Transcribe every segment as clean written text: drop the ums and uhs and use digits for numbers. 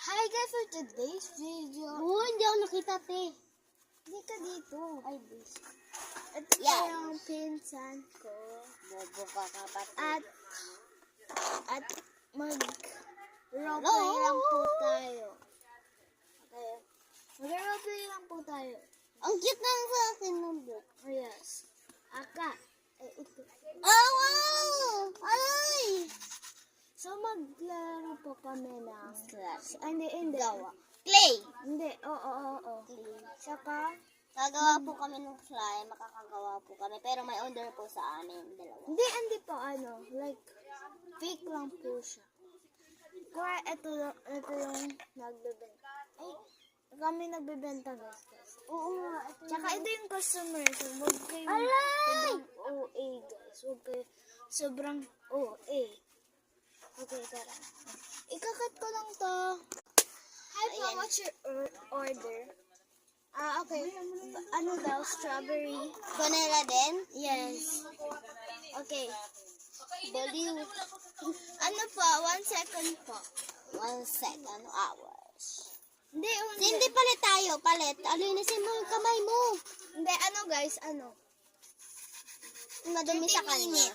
Hi guys, for today's video. Oo, hindi ako nakita, te. Hindi ka dito. Ay, bis. Ito Yan. yung pinsan ko. Bobo ka, kapatid. At mag-roleplay lang po tayo. Okay. Mag-roleplay lang po tayo. Ang cute lang sa akin ng book. Oh, yes. Aka. Ito. Oh, wow! Ay! So, maglaro po kami ng... Slash. Hindi. Gawa. Clay! Hindi. Oo. Clay. Saka, Gagawa po kami ng slime. Makakagawa po kami. Pero may order po sa amin. Dalawa. hindi po like, fake lang po siya. Kaya ito yung nagbebenta. Ay, kami nagbebenta guys. Oo nga. Tsaka ito yung customer. So, huwag kayong Alay! sobrang OA guys. Huwag kayo sobrang OA. Okay, tara. Ikakat ko lang to. Hi po, Ayan. what's your order? Okay. Ano daw? Strawberry? Vanilla din? Yes. Okay. Baliw. Ano po? 1 second po. 1 second hours. Hindi. Hindi palit tayo. Palit. Alinisin mo yung kamay mo. Hindi, guys, Madumi sa kanya.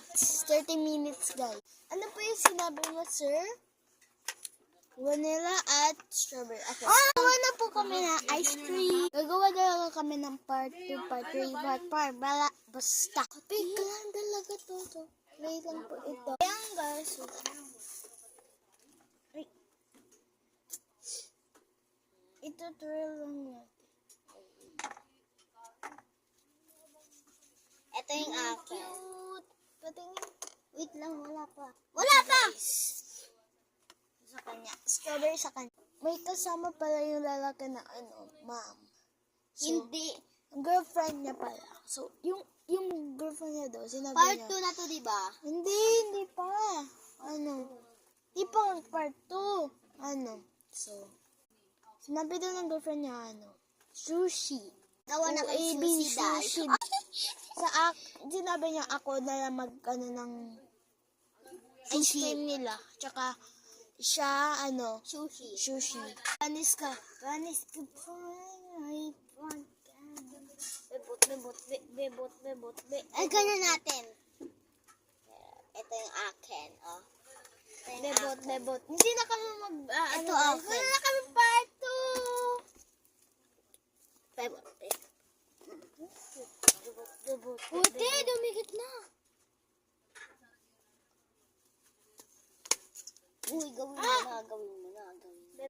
30 minutes, guys. Ano po yung sinabi mo, sir? Vanilla at strawberry. Okay. Gagawa na po kami ng ice cream. Gagawa na kami ng part 2, part 3, part 4. Basta. Fake lang talaga to. Play lang po ito. Ayan, guys. Ay. Ito twirl lang natin. Ito yung akin. Cute. Patingin. Wait lang, wala pa. Wala pa! Sa kanya. Strawberry sa kanya. May kasama pala yung lalaki na ma'am. So, Hindi. girlfriend niya pala. So, yung girlfriend niya daw, sinabi Part niya. 2 na to, diba? Hindi pa. Di pa part 2. So, sinabi daw ng girlfriend niya, sushi. Gawa na kay OAB sushi, dahil. Sinabi niya ako na mag, ng ice cream nila. Tsaka, siya, Sushi. Panis ka pa. Bebot. Ay, ganyan natin. Ito yung akin, oh. Ito yung akin. Bebot. Hindi na kami Ito akin.